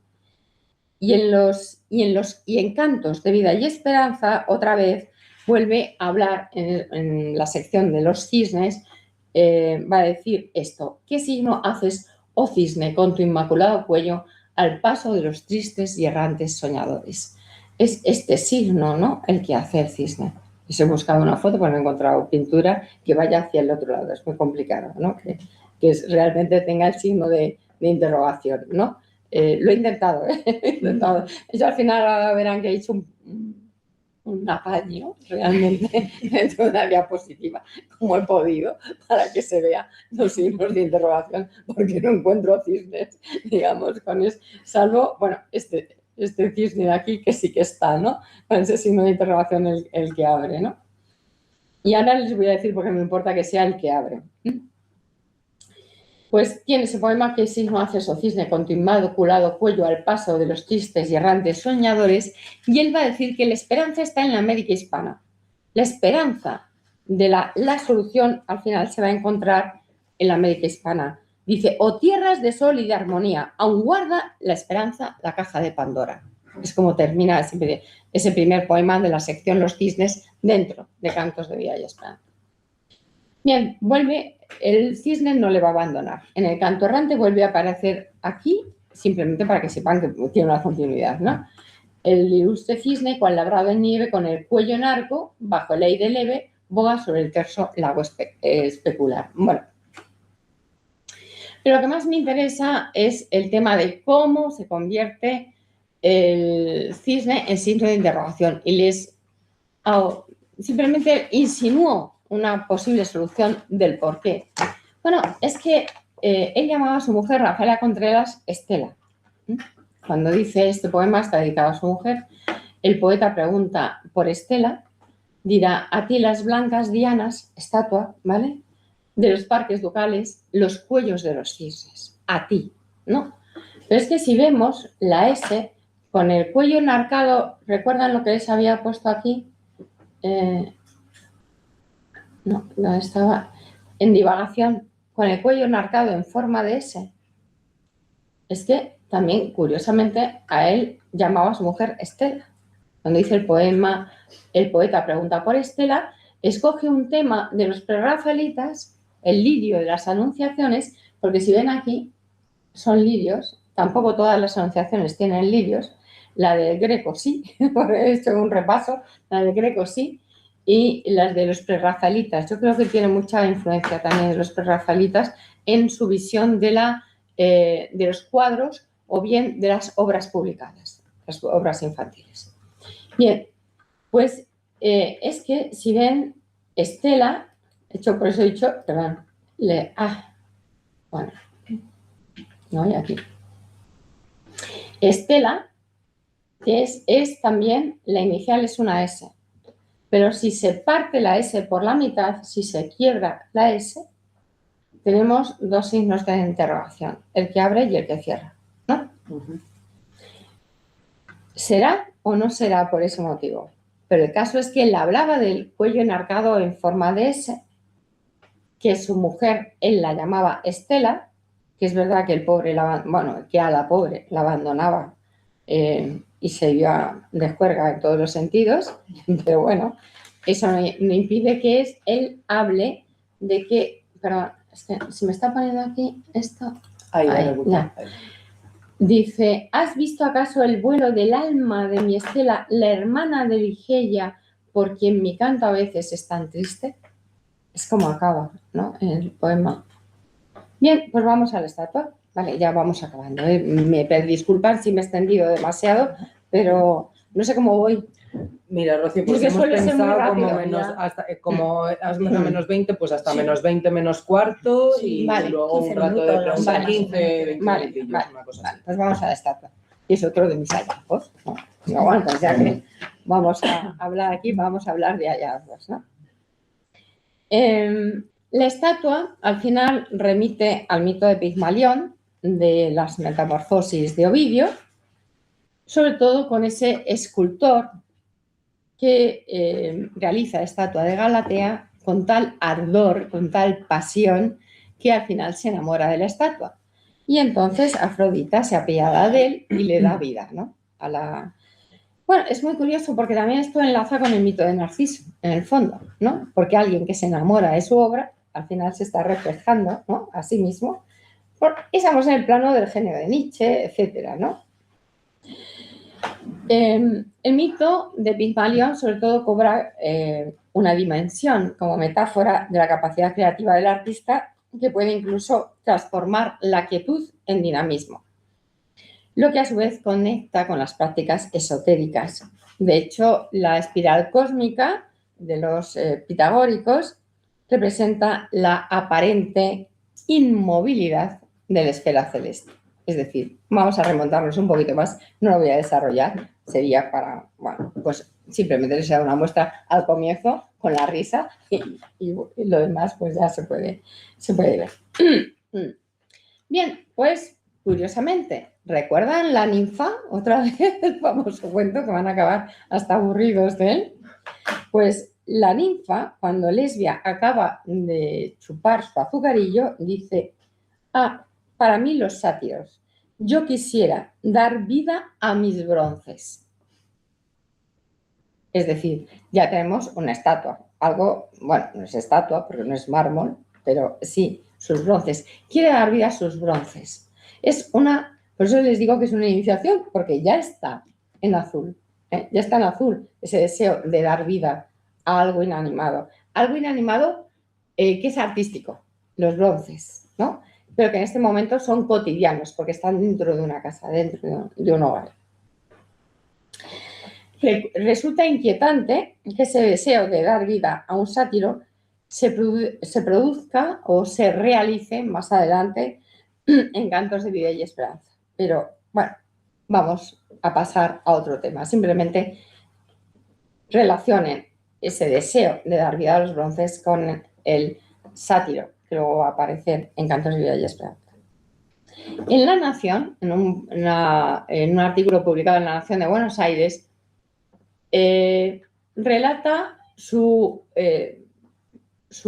Y en Cantos de Vida y Esperanza, otra vez, vuelve a hablar en la sección de los cisnes, va a decir esto: ¿qué signo haces, oh cisne, con tu inmaculado cuello, al paso de los tristes y errantes soñadores? Es este signo, ¿no?, el que hace el cisne. Y he buscado una foto, pero no he encontrado pintura que vaya hacia el otro lado. Es muy complicado, ¿no? Que realmente tenga el signo de interrogación, ¿no? Lo he intentado, he intentado. Yo al final verán que he hecho un apaño realmente dentro de una diapositiva, como he podido, para que se vea los signos de interrogación, porque no encuentro cisnes, digamos, salvo, bueno, este cisne de aquí que sí que está, ¿no? Con ese signo de interrogación el que abre, ¿no? Y ahora les voy a decir, porque me importa que sea el que abre. pues tiene ese poema que es signo acceso cisne con tu inmaculado cuello al paso de los tristes y errantes soñadores, y él va a decir que la esperanza está en la América hispana. La esperanza de la solución al final se va a encontrar en la América hispana. Dice, o tierras de sol y de armonía, aún guarda la esperanza la caja de Pandora. Es como termina ese primer poema de la sección Los cisnes dentro de Cantos de Vida y Esperanza. Bien, el cisne no le va a abandonar. En el canto errante vuelve a aparecer aquí, simplemente para que sepan que tiene una continuidad, ¿no? El ilustre cisne, cual labrado en nieve, con el cuello en arco, bajo el aire leve, boga sobre el terso lago especular. Bueno, pero lo que más me interesa es el tema de cómo se convierte el cisne en signo de interrogación. Y simplemente insinuó una posible solución del por qué. Bueno, es que él llamaba a su mujer, Rafaela Contreras, Estela. Cuando dice este poema está dedicado a su mujer, el poeta pregunta por Estela, dirá, a ti las blancas dianas, estatua, ¿vale?, de los parques ducales, los cuellos de los cisnes, a ti, ¿no? Pero es que si vemos la S con el cuello enarcado, ¿recuerdan lo que les había puesto aquí? No estaba en divagación, con el cuello enarcado en forma de S. Es que también, curiosamente, a él llamaba a su mujer Estela. Cuando dice el poema, el poeta pregunta por Estela, escoge un tema de los prerrafaelitas, el lirio de las anunciaciones, porque si ven aquí, son lirios, tampoco todas las anunciaciones tienen lirios, la del Greco sí, porque he hecho un repaso, la del Greco sí, y las de los prerrafaelitas. Yo creo que tiene mucha influencia también de los prerrafaelitas en su visión de los cuadros o bien de las obras publicadas, las obras infantiles. Bien, pues es que si ven Estela, por eso he dicho, perdón, bueno, no, y aquí. Estela, que es también, la inicial es una S, pero si se parte la S por la mitad, si se quiebra la S, tenemos dos signos de interrogación, el que abre y el que cierra, ¿no? ¿Será o no será por ese motivo? Pero el caso es que él hablaba del cuello enarcado en forma de S, que su mujer, él la llamaba Estela, que es verdad que que a la pobre la abandonaba y se iba de juerga en todos los sentidos, pero bueno, eso no impide que él hable de que, perdón, es que se me está poniendo aquí esto. Ahí. Dice, ¿has visto acaso el vuelo del alma de mi Estela, la hermana de Ligeia, por quien mi canto a veces es tan triste? Es como acaba, ¿no?, el poema. Bien, pues vamos a la estatua. Vale, ya vamos acabando. Disculpad si me he extendido demasiado, pero no sé cómo voy. Mira, Rocío, pues hemos pensado como has empezado menos 20, pues hasta menos 20 menos cuarto y vale, luego un rato de preguntas, 15, 20 minutillos, una cosa así. Pues vamos a la estatua. Y es otro de mis hallazgos, ¿no? No aguantas, ya que vamos a hablar aquí, vamos a hablar de hallazgos, ¿no? La estatua, al final, remite al mito de Pigmalión, de las metamorfosis de Ovidio, sobre todo con ese escultor que realiza la estatua de Galatea con tal ardor, con tal pasión, que al final se enamora de la estatua. Y entonces Afrodita se apiada de él y le da vida, ¿no? Bueno, es muy curioso porque también esto enlaza con el mito de Narciso, en el fondo, ¿no? Porque alguien que se enamora de su obra, al final se está reflejando, ¿no?, a sí mismo. Estamos en el plano del genio de Nietzsche, etcétera, ¿no? El mito de Pigmalión sobre todo cobra una dimensión como metáfora de la capacidad creativa del artista que puede incluso transformar la quietud en dinamismo, lo que a su vez conecta con las prácticas esotéricas. De hecho, la espiral cósmica de los pitagóricos representa la aparente inmovilidad de la esfera celeste. Es decir, vamos a remontarnos un poquito más, no lo voy a desarrollar, sería para, bueno, pues simplemente les da una muestra al comienzo con la risa y lo demás pues ya se puede ver. Bien, pues curiosamente, ¿recuerdan la ninfa? Otra vez el famoso cuento que van a acabar hasta aburridos de él. Pues la ninfa, cuando Lesbia acaba de chupar su azucarillo, dice: ah, para mí los sátiros, yo quisiera dar vida a mis bronces. Es decir, ya tenemos una estatua, algo, bueno, no es estatua porque no es mármol, pero sí, sus bronces. Quiere dar vida a sus bronces. Es una, por eso les digo que es una iniciación, porque ya está en azul, ya está en azul ese deseo de dar vida a algo inanimado. Algo inanimado que es artístico, los bronces, ¿no? Pero que en este momento son cotidianos, porque están dentro de una casa, dentro de un hogar. Resulta inquietante que ese deseo de dar vida a un sátiro se produzca o se realice más adelante en Cantos de Vida y Esperanza. Pero bueno, vamos a pasar a otro tema. Simplemente relacionen ese deseo de dar vida a los bronces con el sátiro que luego va a aparecer en Cantos de Vida y Esperanza. En La Nación, en un artículo publicado en La Nación de Buenos Aires, relata su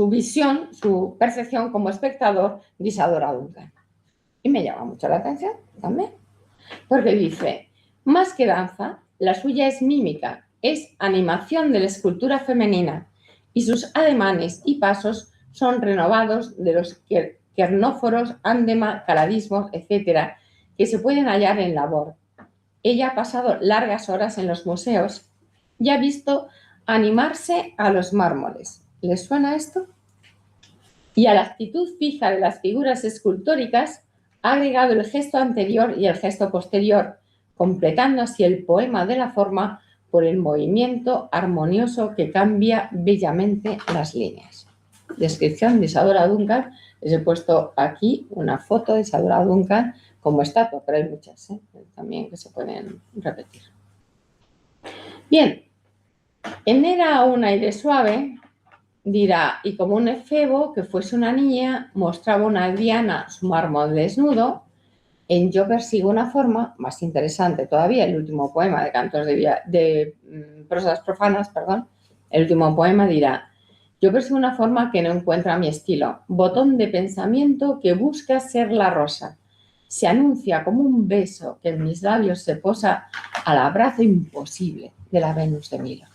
visión, su percepción como espectador de Isadora Duncan. Y me llama mucho la atención también, porque dice: más que danza, la suya es mímica, es animación de la escultura femenina, y sus ademanes y pasos son renovados de los quernóforos, ándema, caladismos, etcétera, que se pueden hallar en labor. Ella ha pasado largas horas en los museos y ha visto animarse a los mármoles. ¿Les suena esto? Y a la actitud fija de las figuras escultóricas ha agregado el gesto anterior y el gesto posterior, completando así el poema de la forma por el movimiento armonioso que cambia bellamente las líneas. Descripción de Isadora Duncan. Les he puesto aquí una foto de Isadora Duncan como estatua, pero hay muchas también que se pueden repetir. Bien, en Era un aire suave, dirá, y como un efebo que fuese una niña, mostraba una Diana su mármol desnudo. En Yo persigo una forma, más interesante todavía, el último poema de Cantos de prosas profanas, perdón, el último poema dirá: yo persigo una forma que no encuentra mi estilo, botón de pensamiento que busca ser la rosa. Se anuncia como un beso que en mis labios se posa al abrazo imposible de la Venus de Milo.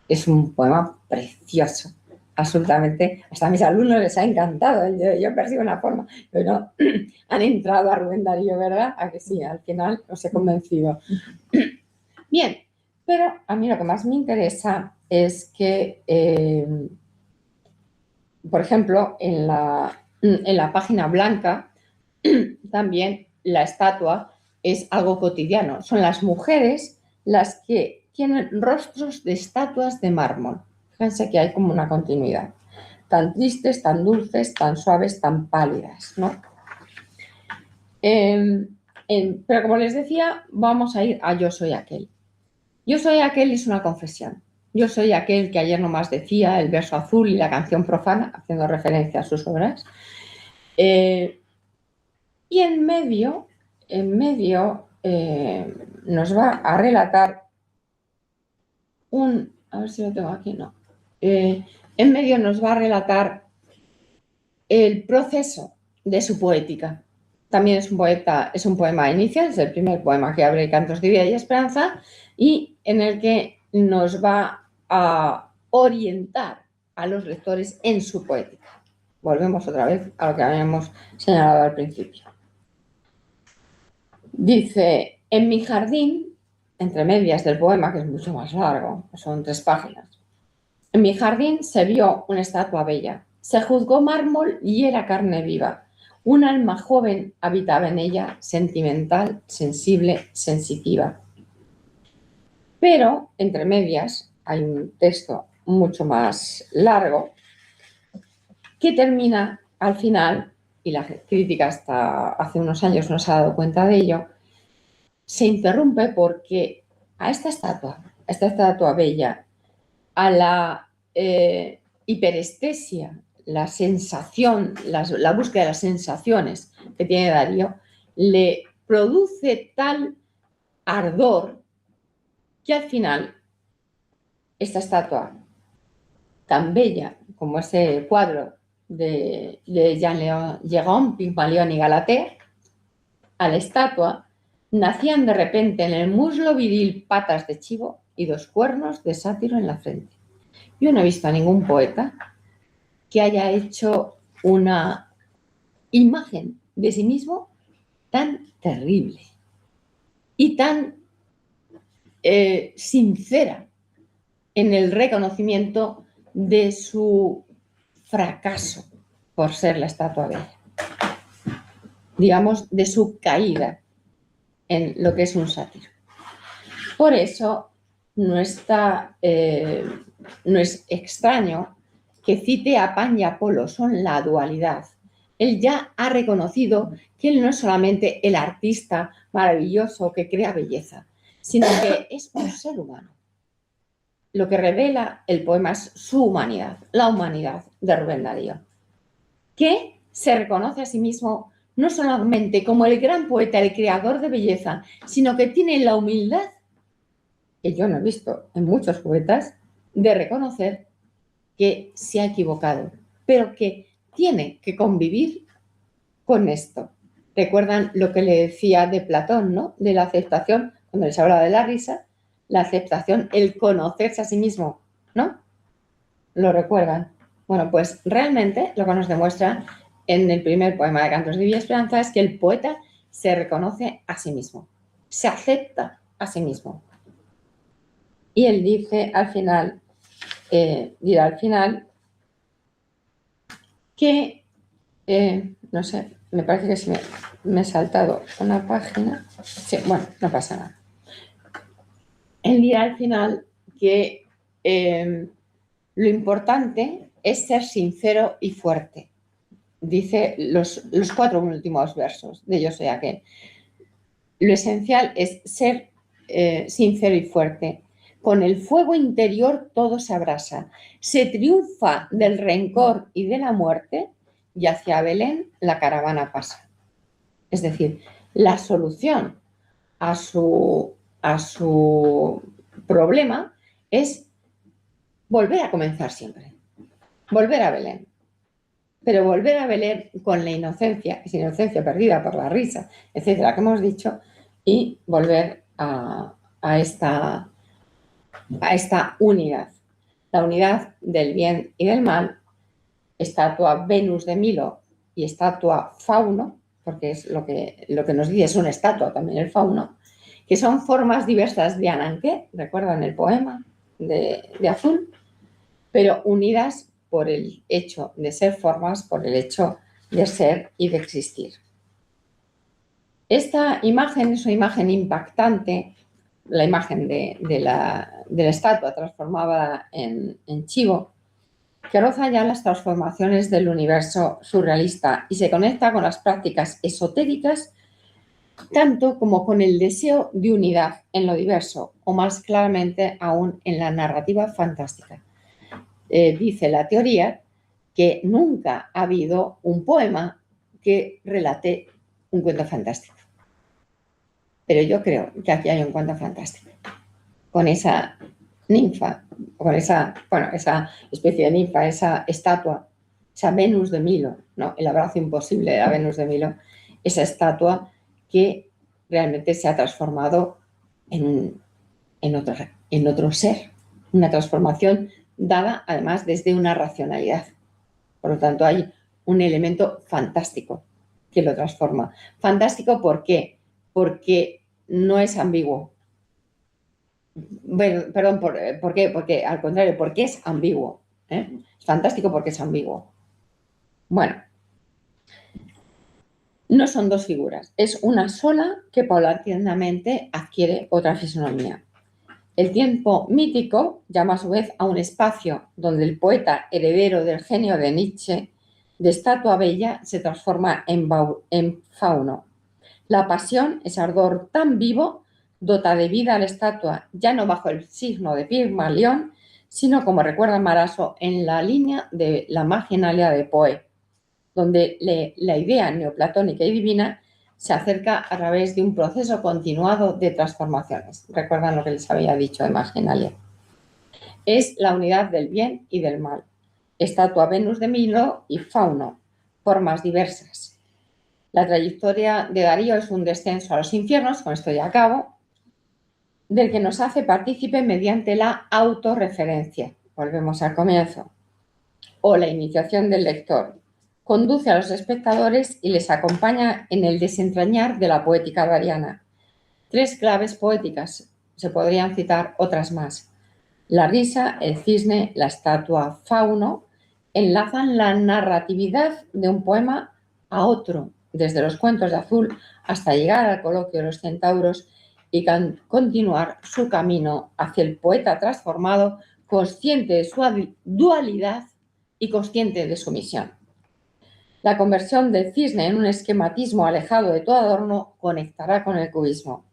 Es un poema precioso, absolutamente. Hasta a mis alumnos les ha encantado. Yo persigo una forma, pero han entrado a Rubén Darío, ¿verdad? A que sí, al final os he convencido. Bien, pero a mí lo que más me interesa es que, por ejemplo, en la página blanca, también la estatua es algo cotidiano. Son las mujeres las que tienen rostros de estatuas de mármol. Fíjense que hay como una continuidad. Tan tristes, tan dulces, tan suaves, tan pálidas, ¿no? Pero como les decía, vamos a ir a Yo soy aquel. Yo soy aquel es una confesión. Yo soy aquel que ayer nomás decía el verso azul y la canción profana, haciendo referencia a sus obras. Y en medio nos va a relatar a ver si lo tengo aquí, no. En medio nos va a relatar el proceso de su poética. También es un poema inicial, es el primer poema que abre Cantos de Vida y Esperanza, y en el que nos va a orientar a los lectores en su poética. Volvemos otra vez a lo que habíamos señalado al principio. Dice: en mi jardín, entre medias del poema, que es mucho más largo, son 3 páginas, en mi jardín se vio una estatua bella, se juzgó mármol y era carne viva. Un alma joven habitaba en ella, sentimental, sensible, sensitiva. Pero, entre medias, hay un texto mucho más largo que termina al final, y la crítica hasta hace unos años no se ha dado cuenta de ello, se interrumpe porque a esta estatua bella, a la hiperestesia, la sensación, la búsqueda de las sensaciones que tiene Darío le produce tal ardor que al final esta estatua tan bella como ese cuadro de Jean-Léon Gérôme, Pygmalión y Galatea, a la estatua nacían de repente en el muslo viril patas de chivo y 2 cuernos de sátiro en la frente. Yo no he visto a ningún poeta que haya hecho una imagen de sí mismo tan terrible y tan sincera en el reconocimiento de su fracaso por ser la estatua bella, digamos, de su caída en lo que es un sátiro. Por eso no es extraño que cite a Pan y Apolo, son la dualidad. Él ya ha reconocido que él no es solamente el artista maravilloso que crea belleza, sino que es un ser humano. Lo que revela el poema es su humanidad, la humanidad de Rubén Darío, que se reconoce a sí mismo no solamente como el gran poeta, el creador de belleza, sino que tiene la humildad, que yo no he visto en muchos poetas, de reconocer que se ha equivocado, pero que tiene que convivir con esto. ¿Recuerdan lo que le decía de Platón, ¿no? De la aceptación, cuando les hablaba de la risa, la aceptación, el conocerse a sí mismo, ¿no? ¿Lo recuerdan? Bueno, pues realmente lo que nos demuestra en el primer poema de Cantos de Villa Esperanza es que el poeta se reconoce a sí mismo, se acepta a sí mismo. Y él dice al final, dirá al final que, no sé, me parece que me he saltado una página. Sí, bueno, no pasa nada. Él dirá al final que lo importante es ser sincero y fuerte. Dice los 4 últimos versos de Yo soy aquel. Lo esencial es ser sincero y fuerte. Con el fuego interior todo se abrasa. Se triunfa del rencor y de la muerte y hacia Belén la caravana pasa. Es decir, la solución a su problema es volver a comenzar siempre. Volver a Belén. Pero volver a Belén con la inocencia, esa inocencia perdida por la risa, etcétera, que hemos dicho, y volver a esta unidad. La unidad del bien y del mal, estatua Venus de Milo y estatua Fauno, porque es lo que nos dice, es una estatua también el Fauno, que son formas diversas de Ananké, recuerdan el poema de Azul, pero unidas por el hecho de ser formas, por el hecho de ser y de existir. Esta imagen es una imagen impactante, la imagen de la estatua transformada en chivo, que roza ya las transformaciones del universo surrealista y se conecta con las prácticas esotéricas, tanto como con el deseo de unidad en lo diverso, o más claramente aún en la narrativa fantástica. Dice la teoría que nunca ha habido un poema que relate un cuento fantástico. Pero yo creo que aquí hay un cuento fantástico. Con esa ninfa, con esa especie de ninfa, esa estatua, esa Venus de Milo, ¿no? El abrazo imposible de la Venus de Milo, esa estatua que realmente se ha transformado en otro ser, una transformación dada además desde una racionalidad. Por lo tanto, hay un elemento fantástico que lo transforma. Fantástico, ¿por qué? Porque no es ambiguo. Bueno, perdón, ¿por qué? Porque al contrario, porque es ambiguo. Es fantástico porque es ambiguo. Bueno, no son 2 figuras, es una sola que paulatinamente adquiere otra fisonomía. El tiempo mítico llama a su vez a un espacio donde el poeta heredero del genio de Nietzsche, de estatua bella, se transforma en fauno. La pasión, ese ardor tan vivo, dota de vida a la estatua, ya no bajo el signo de Pygmalión, sino, como recuerda Maraso, en la línea de la marginalia de Poe. donde la idea neoplatónica y divina se acerca a través de un proceso continuado de transformaciones. Recuerdan lo que les había dicho de Marginalia. Es la unidad del bien y del mal. Estatua Venus de Milo y Fauno, formas diversas. La trayectoria de Darío es un descenso a los infiernos, con esto ya acabo, del que nos hace partícipe mediante la autorreferencia. Volvemos al comienzo. O la iniciación del lector. Conduce a los espectadores y les acompaña en el desentrañar de la poética dariana. 3 claves poéticas, se podrían citar otras más. La risa, el cisne, la estatua Fauno enlazan la narratividad de un poema a otro, desde los cuentos de Azul hasta llegar al coloquio de los centauros y continuar su camino hacia el poeta transformado, consciente de su dualidad y consciente de su misión. La conversión del cisne en un esquematismo alejado de todo adorno conectará con el cubismo,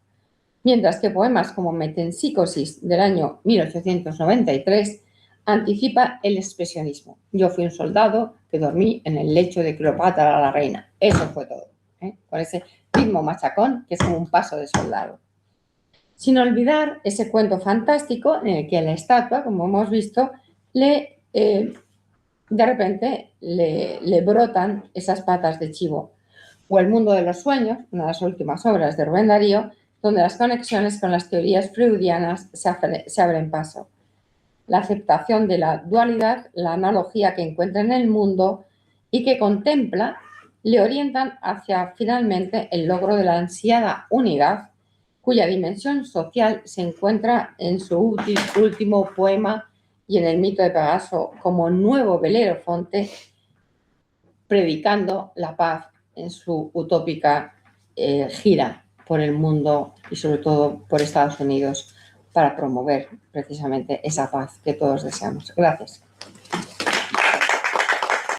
mientras que poemas como Metempsícosis del año 1893 anticipa el expresionismo. Yo fui un soldado que dormí en el lecho de Cleopatra la reina. Eso fue todo, con ese ritmo machacón que es como un paso de soldado. Sin olvidar ese cuento fantástico en el que a la estatua, como hemos visto, de repente le brotan esas patas de chivo. O El mundo de los sueños, una de las últimas obras de Rubén Darío, donde las conexiones con las teorías freudianas se abren paso. La aceptación de la dualidad, la analogía que encuentra en el mundo y que contempla, le orientan hacia finalmente el logro de la ansiada unidad, cuya dimensión social se encuentra en su último poema y en el mito de Pegaso como nuevo Belerofonte, predicando la paz en su utópica gira por el mundo y sobre todo por Estados Unidos para promover precisamente esa paz que todos deseamos. Gracias.